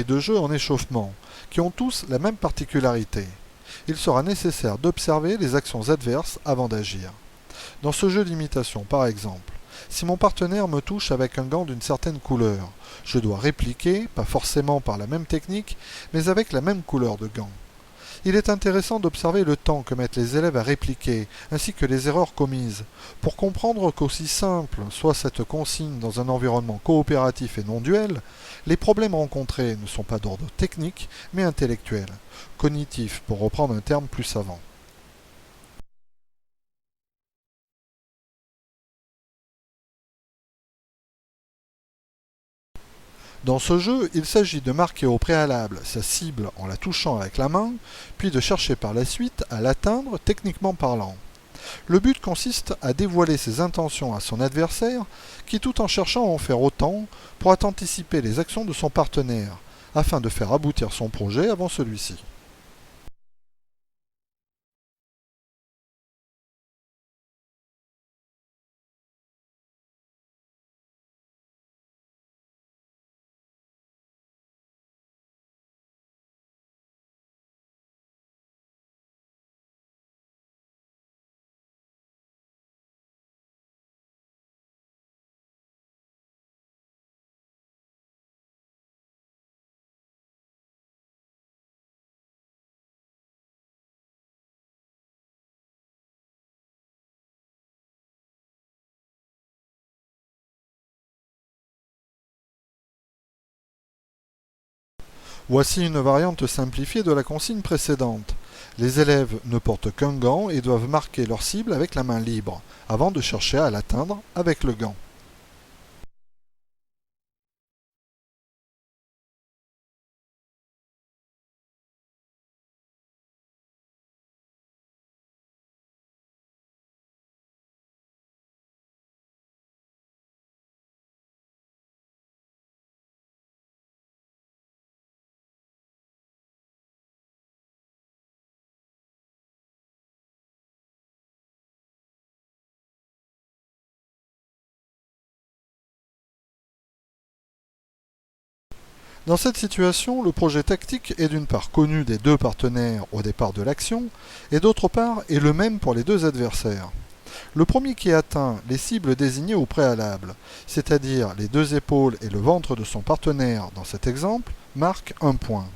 de jeux en échauffement, qui ont tous la même particularité. Il sera nécessaire d'observer les actions adverses avant d'agir. Dans ce jeu d'imitation, par exemple, si mon partenaire me touche avec un gant d'une certaine couleur, je dois répliquer, pas forcément par la même technique, mais avec la même couleur de gant. Il est intéressant d'observer le temps que mettent les élèves à répliquer, ainsi que les erreurs commises, pour comprendre qu'aussi simple soit cette consigne dans un environnement coopératif et non duel, les problèmes rencontrés ne sont pas d'ordre technique, mais intellectuel, cognitif pour reprendre un terme plus savant. Dans ce jeu, il s'agit de marquer au préalable sa cible en la touchant avec la main, puis de chercher par la suite à l'atteindre techniquement parlant. Le but consiste à dévoiler ses intentions à son adversaire, qui tout en cherchant à en faire autant, pourra anticiper les actions de son partenaire, afin de faire aboutir son projet avant celui-ci. Voici une variante simplifiée de la consigne précédente. Les élèves ne portent qu'un gant et doivent marquer leur cible avec la main libre, avant de chercher à l'atteindre avec le gant. Dans cette situation, le projet tactique est d'une part connu des deux partenaires au départ de l'action, et d'autre part est le même pour les deux adversaires. Le premier qui atteint les cibles désignées au préalable, c'est-à-dire les deux épaules et le ventre de son partenaire dans cet exemple, marque un point.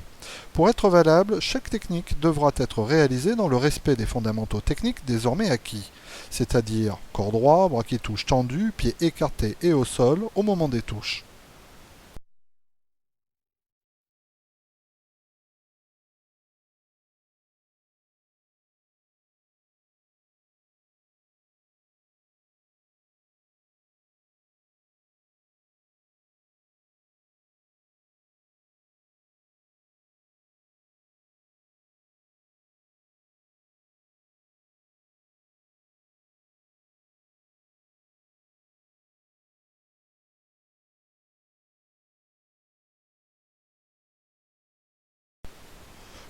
Pour être valable, chaque technique devra être réalisée dans le respect des fondamentaux techniques désormais acquis, c'est-à-dire corps droit, bras qui touchent tendus, pieds écartés et au sol au moment des touches.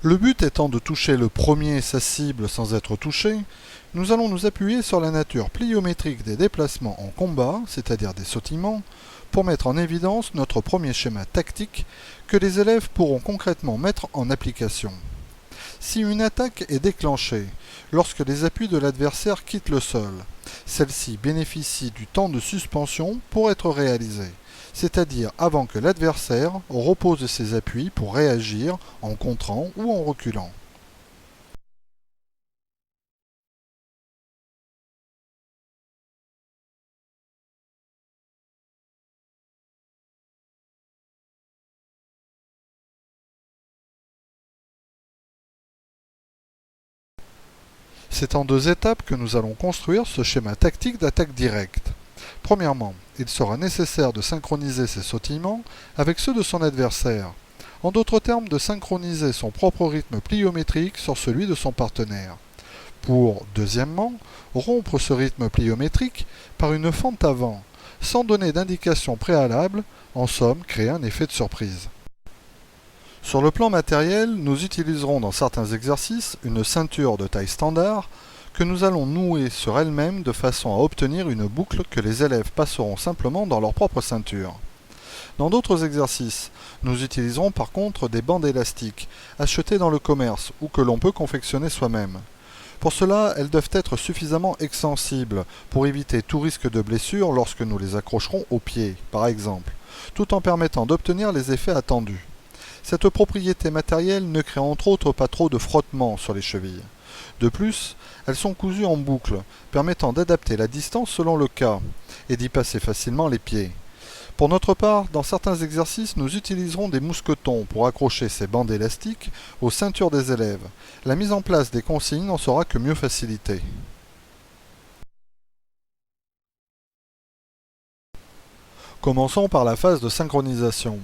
Le but étant de toucher le premier sa cible sans être touché, nous allons nous appuyer sur la nature pliométrique des déplacements en combat, c'est-à-dire des sautillements, pour mettre en évidence notre premier schéma tactique que les élèves pourront concrètement mettre en application. Si une attaque est déclenchée lorsque les appuis de l'adversaire quittent le sol, celle-ci bénéficie du temps de suspension pour être réalisée, c'est-à-dire avant que l'adversaire repose ses appuis pour réagir en contrant ou en reculant. C'est en deux étapes que nous allons construire ce schéma tactique d'attaque directe. Premièrement, il sera nécessaire de synchroniser ses sautillements avec ceux de son adversaire. En d'autres termes, de synchroniser son propre rythme pliométrique sur celui de son partenaire. Pour, deuxièmement, rompre ce rythme pliométrique par une fente avant, sans donner d'indication préalable, en somme, créer un effet de surprise. Sur le plan matériel, nous utiliserons dans certains exercices une ceinture de taille standard que nous allons nouer sur elle-même de façon à obtenir une boucle que les élèves passeront simplement dans leur propre ceinture. Dans d'autres exercices, nous utiliserons par contre des bandes élastiques, achetées dans le commerce ou que l'on peut confectionner soi-même. Pour cela, elles doivent être suffisamment extensibles pour éviter tout risque de blessure lorsque nous les accrocherons aux pieds, par exemple, tout en permettant d'obtenir les effets attendus. Cette propriété matérielle ne crée entre autres pas trop de frottement sur les chevilles. De plus, elles sont cousues en boucle, permettant d'adapter la distance selon le cas et d'y passer facilement les pieds. Pour notre part, dans certains exercices, nous utiliserons des mousquetons pour accrocher ces bandes élastiques aux ceintures des élèves. La mise en place des consignes n'en sera que mieux facilitée. Commençons par la phase de synchronisation.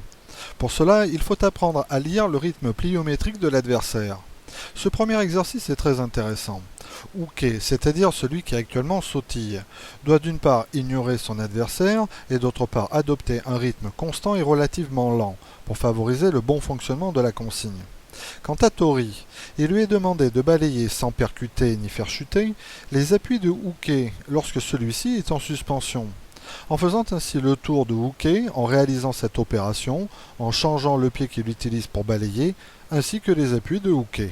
Pour cela, il faut apprendre à lire le rythme pliométrique de l'adversaire. Ce premier exercice est très intéressant. Uke, c'est-à-dire celui qui actuellement sautille, doit d'une part ignorer son adversaire et d'autre part adopter un rythme constant et relativement lent pour favoriser le bon fonctionnement de la consigne. Quant à Tori, il lui est demandé de balayer sans percuter ni faire chuter les appuis de Uke lorsque celui-ci est en suspension. En faisant ainsi le tour de Uke, en réalisant cette opération, en changeant le pied qu'il utilise pour balayer, ainsi que les appuis de Uke.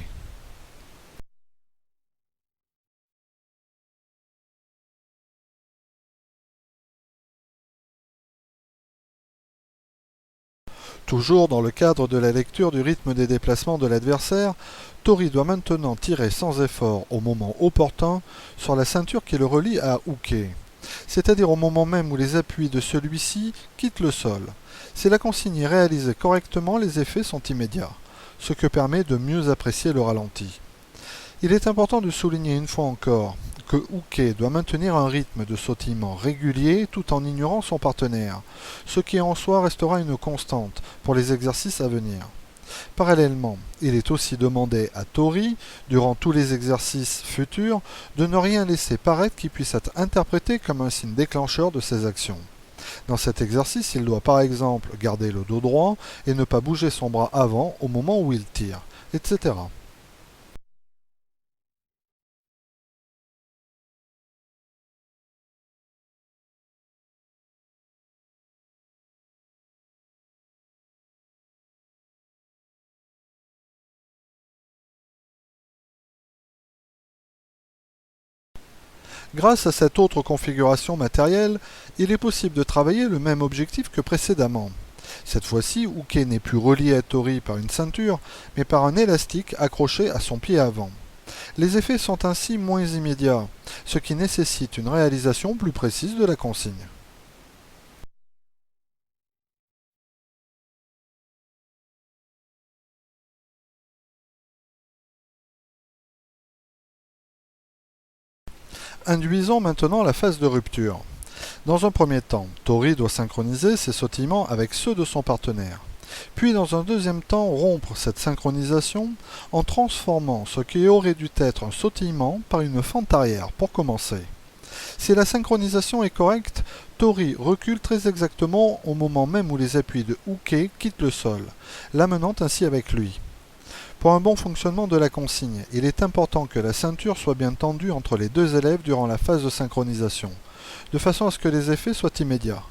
Toujours dans le cadre de la lecture du rythme des déplacements de l'adversaire, Tori doit maintenant tirer sans effort au moment opportun sur la ceinture qui le relie à Uke, c'est-à-dire au moment même où les appuis de celui-ci quittent le sol. Si la consigne est réalisée correctement, les effets sont immédiats, ce que permet de mieux apprécier le ralenti. Il est important de souligner une fois encore que Uke doit maintenir un rythme de sautillement régulier tout en ignorant son partenaire, ce qui en soi restera une constante pour les exercices à venir. Parallèlement, il est aussi demandé à Tori, durant tous les exercices futurs, de ne rien laisser paraître qui puisse être interprété comme un signe déclencheur de ses actions. Dans cet exercice, il doit par exemple garder le dos droit et ne pas bouger son bras avant au moment où il tire, etc. Grâce à cette autre configuration matérielle, il est possible de travailler le même objectif que précédemment. Cette fois-ci, Uke n'est plus relié à Tori par une ceinture, mais par un élastique accroché à son pied avant. Les effets sont ainsi moins immédiats, ce qui nécessite une réalisation plus précise de la consigne. Induisons maintenant la phase de rupture. Dans un premier temps, Tori doit synchroniser ses sautillements avec ceux de son partenaire. Puis dans un deuxième temps, rompre cette synchronisation en transformant ce qui aurait dû être un sautillement par une fente arrière pour commencer. Si la synchronisation est correcte, Tori recule très exactement au moment même où les appuis de Uke quittent le sol, l'amenant ainsi avec lui. Pour un bon fonctionnement de la consigne, il est important que la ceinture soit bien tendue entre les deux élèves durant la phase de synchronisation, de façon à ce que les effets soient immédiats.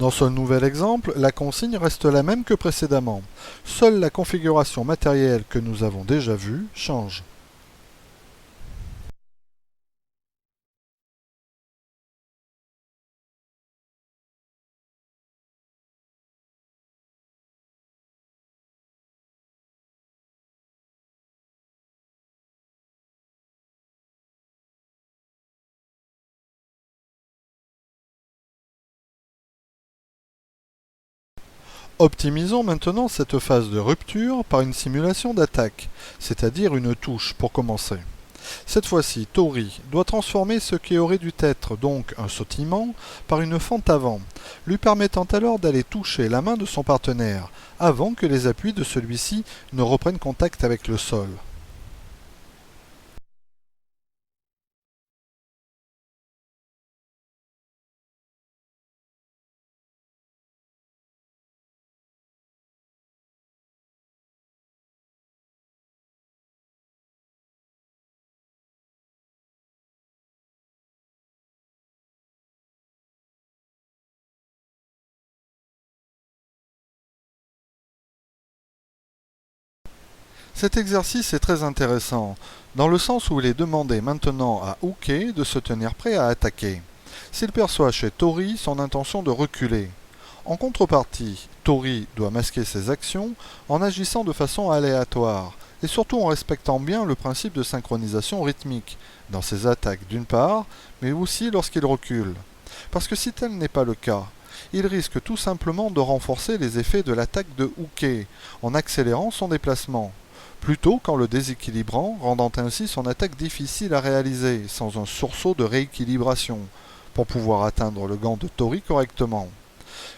Dans ce nouvel exemple, la consigne reste la même que précédemment. Seule la configuration matérielle que nous avons déjà vue change. Optimisons maintenant cette phase de rupture par une simulation d'attaque, c'est-à-dire une touche pour commencer. Cette fois-ci, Tori doit transformer ce qui aurait dû être donc un sautillement par une fente avant, lui permettant alors d'aller toucher la main de son partenaire avant que les appuis de celui-ci ne reprennent contact avec le sol. Cet exercice est très intéressant, dans le sens où il est demandé maintenant à Uke de se tenir prêt à attaquer. S'il perçoit chez Tori son intention de reculer. En contrepartie, Tori doit masquer ses actions en agissant de façon aléatoire, et surtout en respectant bien le principe de synchronisation rythmique, dans ses attaques d'une part, mais aussi lorsqu'il recule. Parce que si tel n'est pas le cas, il risque tout simplement de renforcer les effets de l'attaque de Uke, en accélérant son déplacement, plutôt qu'en le déséquilibrant, rendant ainsi son attaque difficile à réaliser, sans un sursaut de rééquilibration, pour pouvoir atteindre le gant de Tori correctement.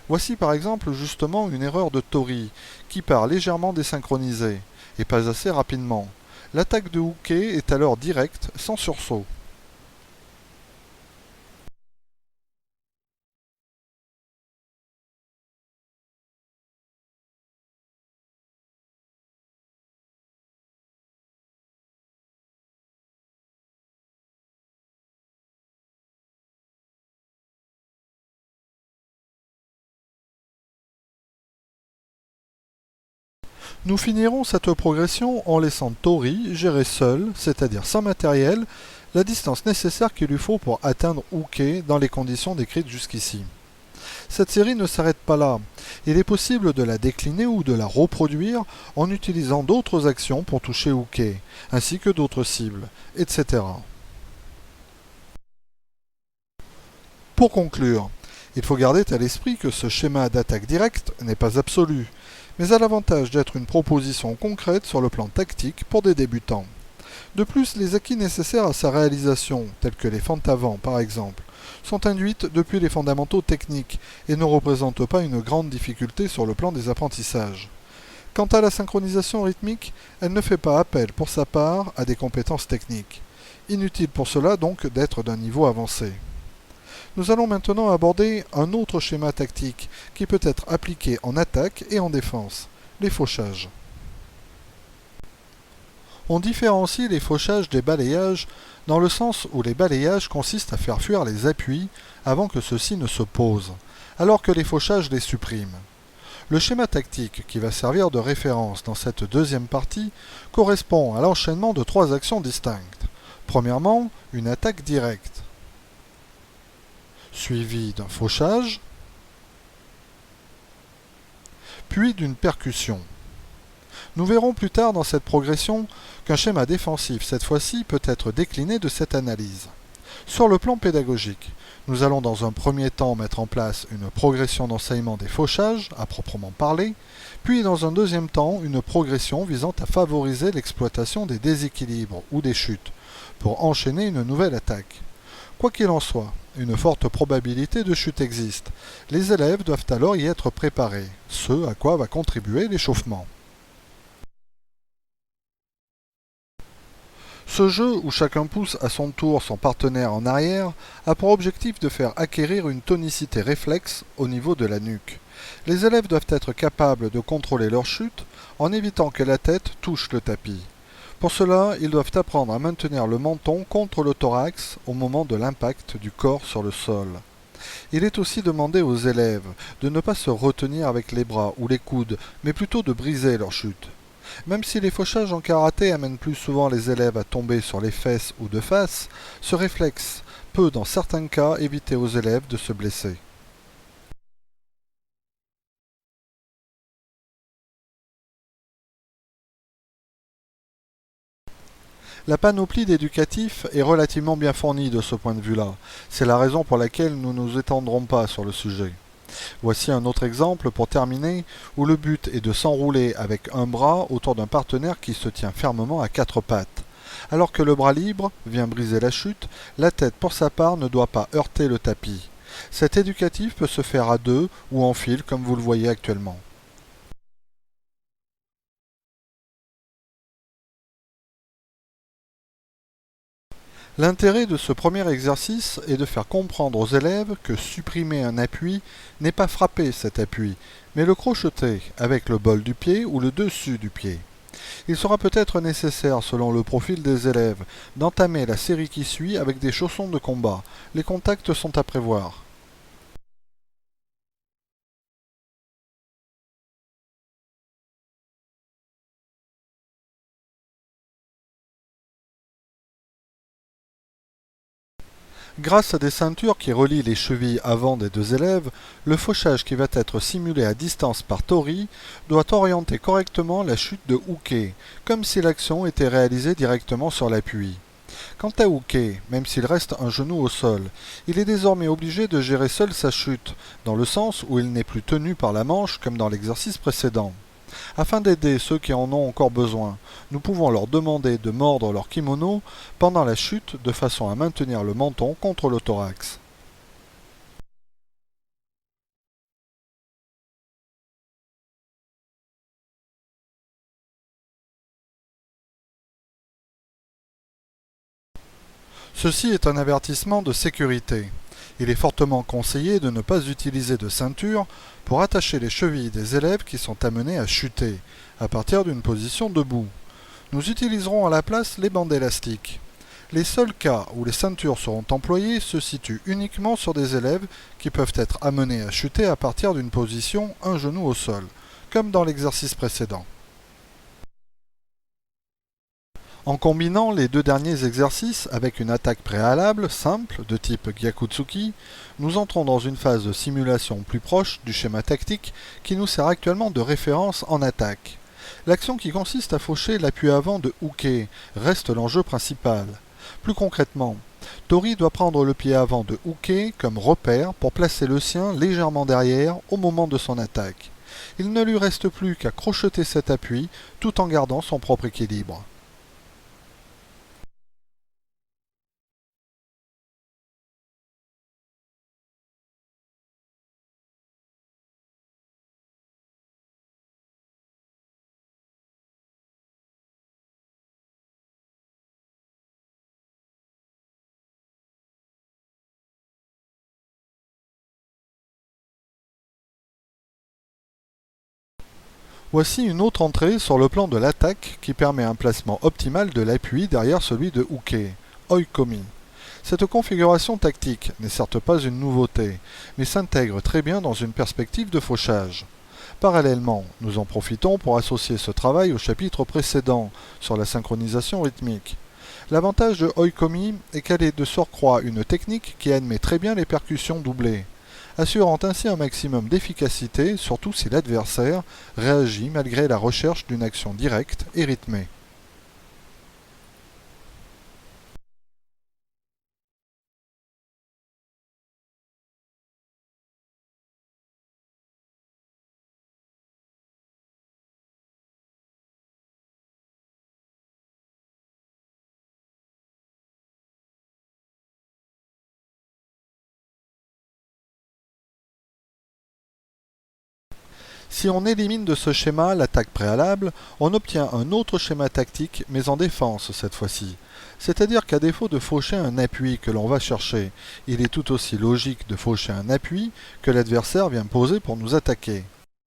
Voici par exemple justement une erreur de Tori, qui part légèrement désynchronisée, et pas assez rapidement. L'attaque de Uke est alors directe, sans sursaut. Nous finirons cette progression en laissant Tori gérer seul, c'est-à-dire sans matériel, la distance nécessaire qu'il lui faut pour atteindre Uke dans les conditions décrites jusqu'ici. Cette série ne s'arrête pas là. Il est possible de la décliner ou de la reproduire en utilisant d'autres actions pour toucher Uke, ainsi que d'autres cibles, etc. Pour conclure, il faut garder à l'esprit que ce schéma d'attaque directe n'est pas absolu, mais a l'avantage d'être une proposition concrète sur le plan tactique pour des débutants. De plus, les acquis nécessaires à sa réalisation, tels que les fentes avant par exemple, sont induites depuis les fondamentaux techniques et ne représentent pas une grande difficulté sur le plan des apprentissages. Quant à la synchronisation rythmique, elle ne fait pas appel pour sa part à des compétences techniques. Inutile pour cela donc d'être d'un niveau avancé. Nous allons maintenant aborder un autre schéma tactique qui peut être appliqué en attaque et en défense, les fauchages. On différencie les fauchages des balayages dans le sens où les balayages consistent à faire fuir les appuis avant que ceux-ci ne se posent, alors que les fauchages les suppriment. Le schéma tactique qui va servir de référence dans cette deuxième partie correspond à l'enchaînement de trois actions distinctes. Premièrement, une attaque directe, suivie d'un fauchage, puis d'une percussion. Nous verrons plus tard dans cette progression qu'un schéma défensif, cette fois-ci, peut être décliné de cette analyse. Sur le plan pédagogique, nous allons dans un premier temps mettre en place une progression d'enseignement des fauchages, à proprement parler, puis dans un deuxième temps une progression visant à favoriser l'exploitation des déséquilibres ou des chutes, pour enchaîner une nouvelle attaque. Quoi qu'il en soit, une forte probabilité de chute existe. Les élèves doivent alors y être préparés, ce à quoi va contribuer l'échauffement. Ce jeu, où chacun pousse à son tour son partenaire en arrière, a pour objectif de faire acquérir une tonicité réflexe au niveau de la nuque. Les élèves doivent être capables de contrôler leur chute en évitant que la tête touche le tapis. Pour cela, ils doivent apprendre à maintenir le menton contre le thorax au moment de l'impact du corps sur le sol. Il est aussi demandé aux élèves de ne pas se retenir avec les bras ou les coudes, mais plutôt de briser leur chute. Même si les fauchages en karaté amènent plus souvent les élèves à tomber sur les fesses ou de face, ce réflexe peut dans certains cas éviter aux élèves de se blesser. La panoplie d'éducatifs est relativement bien fournie de ce point de vue-là. C'est la raison pour laquelle nous ne nous étendrons pas sur le sujet. Voici un autre exemple pour terminer, où le but est de s'enrouler avec un bras autour d'un partenaire qui se tient fermement à quatre pattes. Alors que le bras libre vient briser la chute, la tête pour sa part ne doit pas heurter le tapis. Cet éducatif peut se faire à deux ou en fil comme vous le voyez actuellement. L'intérêt de ce premier exercice est de faire comprendre aux élèves que supprimer un appui n'est pas frapper cet appui, mais le crocheter avec le bol du pied ou le dessus du pied. Il sera peut-être nécessaire, selon le profil des élèves, d'entamer la série qui suit avec des chaussons de combat. Les contacts sont à prévoir. Grâce à des ceintures qui relient les chevilles avant des deux élèves, le fauchage qui va être simulé à distance par Tori doit orienter correctement la chute de Uke, comme si l'action était réalisée directement sur l'appui. Quant à Uke, même s'il reste un genou au sol, il est désormais obligé de gérer seul sa chute, dans le sens où il n'est plus tenu par la manche comme dans l'exercice précédent. Afin d'aider ceux qui en ont encore besoin, nous pouvons leur demander de mordre leur kimono pendant la chute de façon à maintenir le menton contre le thorax. Ceci est un avertissement de sécurité. Il est fortement conseillé de ne pas utiliser de ceinture pour attacher les chevilles des élèves qui sont amenés à chuter, à partir d'une position debout. Nous utiliserons à la place les bandes élastiques. Les seuls cas où les ceintures seront employées se situent uniquement sur des élèves qui peuvent être amenés à chuter à partir d'une position un genou au sol, comme dans l'exercice précédent. En combinant les deux derniers exercices avec une attaque préalable simple de type Gyakutsuki, nous entrons dans une phase de simulation plus proche du schéma tactique qui nous sert actuellement de référence en attaque. L'action qui consiste à faucher l'appui avant de Uke reste l'enjeu principal. Plus concrètement, Tori doit prendre le pied avant de Uke comme repère pour placer le sien légèrement derrière au moment de son attaque. Il ne lui reste plus qu'à crocheter cet appui tout en gardant son propre équilibre. Voici une autre entrée sur le plan de l'attaque qui permet un placement optimal de l'appui derrière celui de Uke, Oikomi. Cette configuration tactique n'est certes pas une nouveauté, mais s'intègre très bien dans une perspective de fauchage. Parallèlement, nous en profitons pour associer ce travail au chapitre précédent sur la synchronisation rythmique. L'avantage de Oikomi est qu'elle est de surcroît une technique qui admet très bien les percussions doublées, assurant ainsi un maximum d'efficacité, surtout si l'adversaire réagit malgré la recherche d'une action directe et rythmée. Si on élimine de ce schéma l'attaque préalable, on obtient un autre schéma tactique, mais en défense cette fois-ci. C'est-à-dire qu'à défaut de faucher un appui que l'on va chercher, il est tout aussi logique de faucher un appui que l'adversaire vient poser pour nous attaquer.